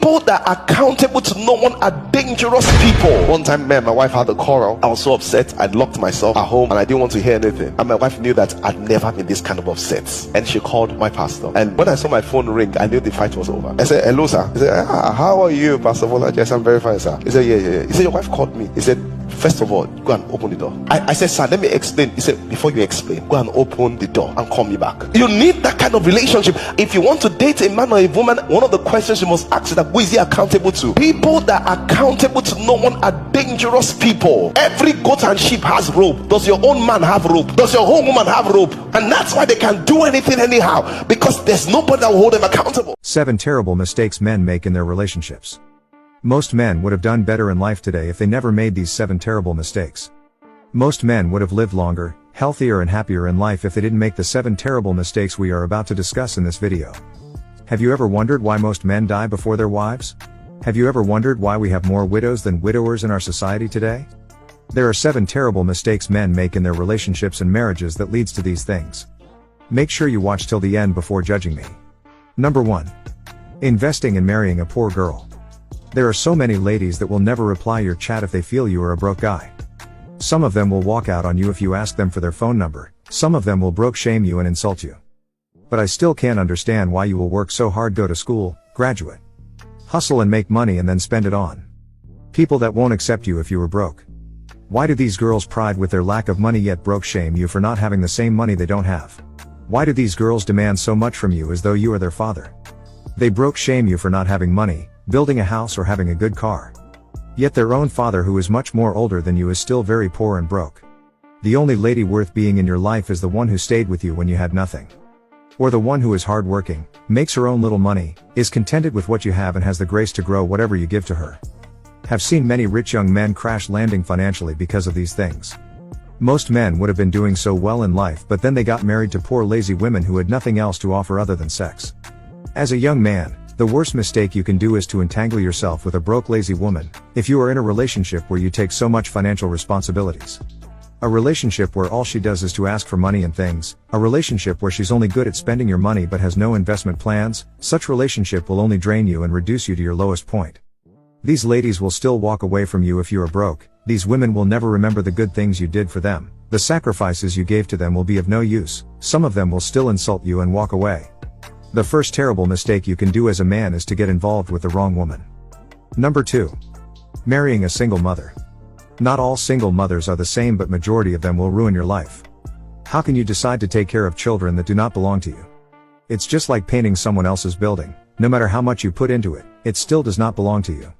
People that are accountable to no one are dangerous people. One time, me and my wife had a quarrel. I was so upset. I locked myself at home and I didn't want to hear anything. And my wife knew that I'd never been this kind of upset. And she called my pastor. And when I saw my phone ring, I knew the fight was over. I said, hello, sir. He said, how are you, Pastor Bola? Yes, I'm very fine, sir. He said, yeah. He said, your wife called me. He said, first of all, go and open the door. I said, sir, let me explain. He said, before you explain, go and open the door and call me back. You need that kind of relationship. If you want to date a man or a woman, one of the questions you must ask is that who is he accountable to? People that are accountable to no one are dangerous people. Every goat and sheep has rope. Does your own man have rope? Does your own woman have rope? And that's why they can do anything anyhow, because there's nobody that will hold them accountable. 7 terrible mistakes men make in their relationships. Most men would have done better in life today if they never made these 7 terrible mistakes. Most men would have lived longer, healthier and happier in life if they didn't make the 7 terrible mistakes we are about to discuss in this video. Have you ever wondered why most men die before their wives? Have you ever wondered why we have more widows than widowers in our society today? There are 7 terrible mistakes men make in their relationships and marriages that leads to these things. Make sure you watch till the end before judging me. Number 1. Investing in marrying a poor girl. There are so many ladies that will never reply your chat if they feel you are a broke guy. Some of them will walk out on you if you ask them for their phone number. Some of them will broke shame you and insult you. But I still can't understand why you will work so hard, go to school, graduate, hustle and make money and then spend it on people that won't accept you if you were broke. Why do these girls pride with their lack of money yet broke shame you for not having the same money they don't have? Why do these girls demand so much from you as though you are their father? They broke shame you for not having money, building a house or having a good car. Yet their own father, who is much more older than you, is still very poor and broke. The only lady worth being in your life is the one who stayed with you when you had nothing. Or the one who is hardworking, makes her own little money, is contented with what you have and has the grace to grow whatever you give to her. Have seen many rich young men crash landing financially because of these things. Most men would have been doing so well in life, but then they got married to poor lazy women who had nothing else to offer other than sex. As a young man, the worst mistake you can do is to entangle yourself with a broke lazy woman, if you are in a relationship where you take so much financial responsibilities. A relationship where all she does is to ask for money and things, a relationship where she's only good at spending your money but has no investment plans. Such relationship will only drain you and reduce you to your lowest point. These ladies will still walk away from you if you are broke. These women will never remember the good things you did for them. The sacrifices you gave to them will be of no use. Some of them will still insult you and walk away. The first terrible mistake you can do as a man is to get involved with the wrong woman. Number 2. Marrying a single mother. Not all single mothers are the same, but majority of them will ruin your life. How can you decide to take care of children that do not belong to you? It's just like painting someone else's building. No matter how much you put into it, it still does not belong to you.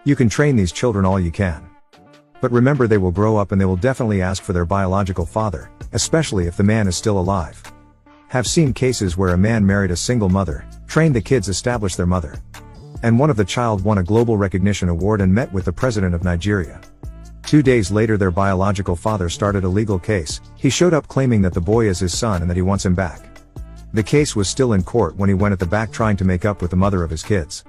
You can train these children all you can. But remember, they will grow up and they will definitely ask for their biological father, especially if the man is still alive. Have seen cases where a man married a single mother, trained the kids, established their mother. And one of the child won a global recognition award and met with the president of Nigeria. 2 days later, their biological father started a legal case. He showed up claiming that the boy is his son and that he wants him back. The case was still in court when he went at the back trying to make up with the mother of his kids.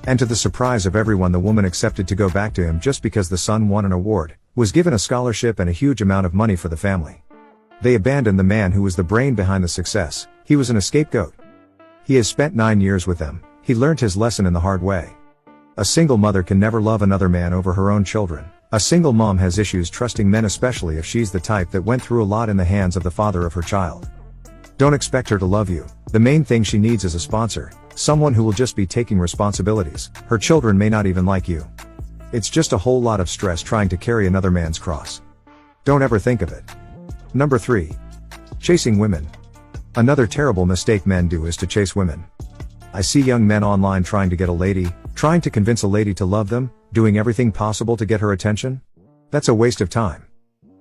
And to the surprise of everyone, the woman accepted to go back to him just because the son won an award, was given a scholarship and a huge amount of money for the family. They abandoned the man who was the brain behind the success. He was an scapegoat. He has spent 9 years with them. He learned his lesson in the hard way. A single mother can never love another man over her own children. A single mom has issues trusting men, especially if she's the type that went through a lot in the hands of the father of her child. Don't expect her to love you. The main thing she needs is a sponsor. Someone who will just be taking responsibilities. Her children may not even like you. It's just a whole lot of stress trying to carry another man's cross. Don't ever think of it. Number 3. Chasing women. Another terrible mistake men do is to chase women. I see young men online trying to get a lady, trying to convince a lady to love them, doing everything possible to get her attention. That's a waste of time.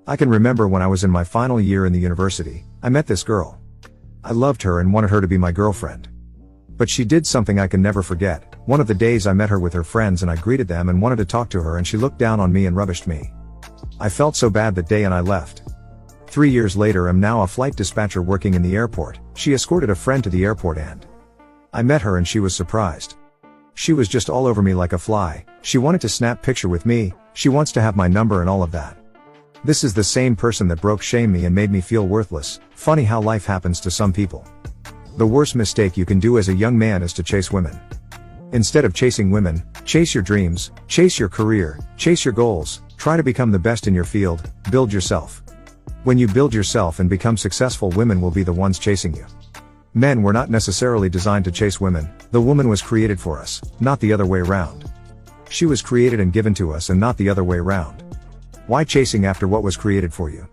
I can remember when I was in my final year in the university, I met this girl. I loved her and wanted her to be my girlfriend. But she did something I can never forget. One of the days I met her with her friends and I greeted them and wanted to talk to her, and she looked down on me and rubbished me. I felt so bad that day and I left. 3 years later, I'm now a flight dispatcher working in the airport. She escorted a friend to the airport and I met her and she was surprised. She was just all over me like a fly. She wanted to snap picture with me. She wants to have my number and all of that. This is the same person that broke shame me and made me feel worthless. Funny how life happens to some people. The worst mistake you can do as a young man is to chase women. Instead of chasing women, chase your dreams, chase your career, chase your goals, try to become the best in your field, build yourself. When you build yourself and become successful, women will be the ones chasing you. Men were not necessarily designed to chase women, the woman was created for us, not the other way round. She was created and given to us and not the other way round. Why chasing after what was created for you?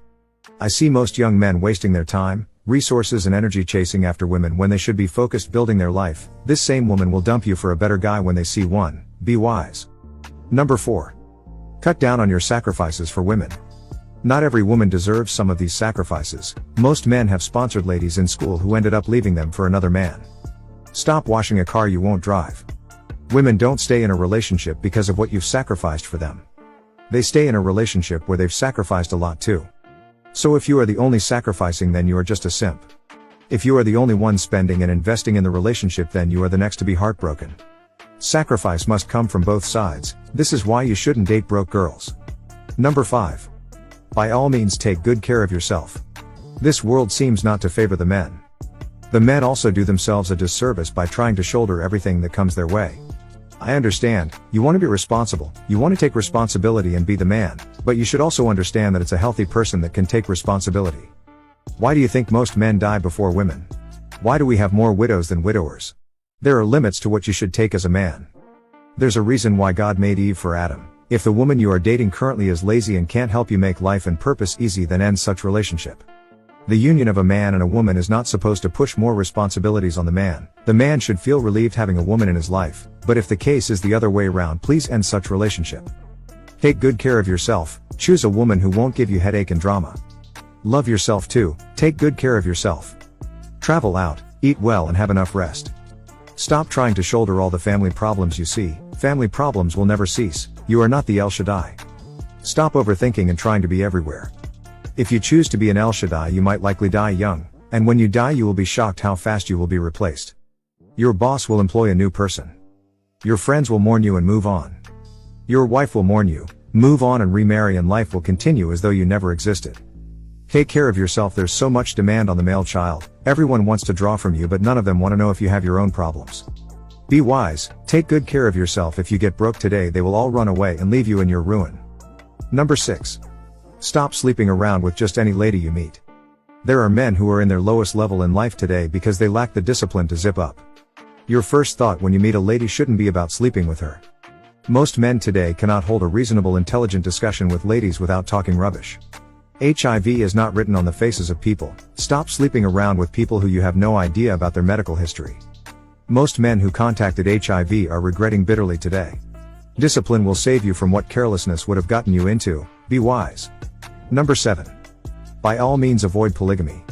I see most young men wasting their time, resources and energy chasing after women when they should be focused building their life. This same woman will dump you for a better guy when they see one. Be wise. Number 4. Cut down on your sacrifices for women. Not every woman deserves some of these sacrifices. Most men have sponsored ladies in school who ended up leaving them for another man. Stop washing a car you won't drive. Women don't stay in a relationship because of what you've sacrificed for them. They stay in a relationship where they've sacrificed a lot too. So if you are the only sacrificing, then you are just a simp. If you are the only one spending and investing in the relationship, then you are the next to be heartbroken. Sacrifice must come from both sides. This is why you shouldn't date broke girls. Number 5. By all means take good care of yourself. This world seems not to favor the men. The men also do themselves a disservice by trying to shoulder everything that comes their way. I understand, you want to be responsible, you want to take responsibility and be the man, but you should also understand that it's a healthy person that can take responsibility. Why do you think most men die before women? Why do we have more widows than widowers? There are limits to what you should take as a man. There's a reason why God made Eve for Adam. If the woman you are dating currently is lazy and can't help you make life and purpose easy, then end such relationship. The union of a man and a woman is not supposed to push more responsibilities on the man. The man should feel relieved having a woman in his life, but if the case is the other way around, please end such relationship. Take good care of yourself, choose a woman who won't give you headache and drama. Love yourself too, take good care of yourself. Travel out, eat well and have enough rest. Stop trying to shoulder all the family problems you see. Family problems will never cease. You are not the El Shaddai. Stop overthinking and trying to be everywhere. If you choose to be an El Shaddai, you might likely die young, and when you die you will be shocked how fast you will be replaced. Your boss will employ a new person. Your friends will mourn you and move on. Your wife will mourn you, move on and remarry, and life will continue as though you never existed. Take care of yourself. There's so much demand on the male child. Everyone wants to draw from you, but none of them want to know if you have your own problems. Be wise, take good care of yourself. If you get broke today, they will all run away and leave you in your ruin. Number 6. Stop sleeping around with just any lady you meet. There are men who are in their lowest level in life today because they lack the discipline to zip up. Your first thought when you meet a lady shouldn't be about sleeping with her. Most men today cannot hold a reasonable, intelligent discussion with ladies without talking rubbish. HIV is not written on the faces of people. Stop sleeping around with people who you have no idea about their medical history. Most men who contacted HIV are regretting bitterly today. Discipline will save you from what carelessness would have gotten you into. Be wise. Number 7. By all means avoid polygamy.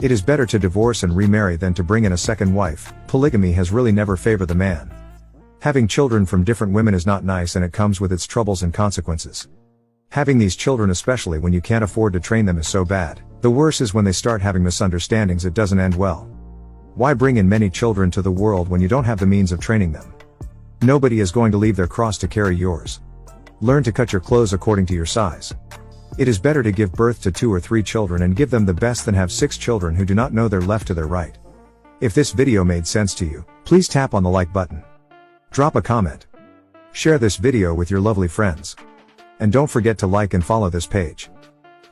It is better to divorce and remarry than to bring in a second wife. Polygamy has really never favored the man. Having children from different women is not nice, and it comes with its troubles and consequences. Having these children, especially when you can't afford to train them, is so bad. The worst is when they start having misunderstandings. It doesn't end well. Why bring in many children to the world when you don't have the means of training them? Nobody is going to leave their cross to carry yours. Learn to cut your clothes according to your size. It is better to give birth to 2 or 3 children and give them the best than have 6 children who do not know their left to their right. If this video made sense to you, please tap on the like button. Drop a comment. Share this video with your lovely friends. And don't forget to like and follow this page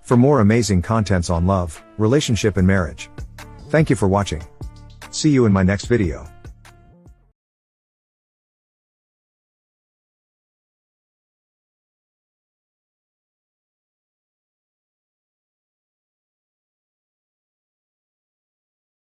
for more amazing contents on love, relationship and marriage. Thank you for watching. See you in my next video.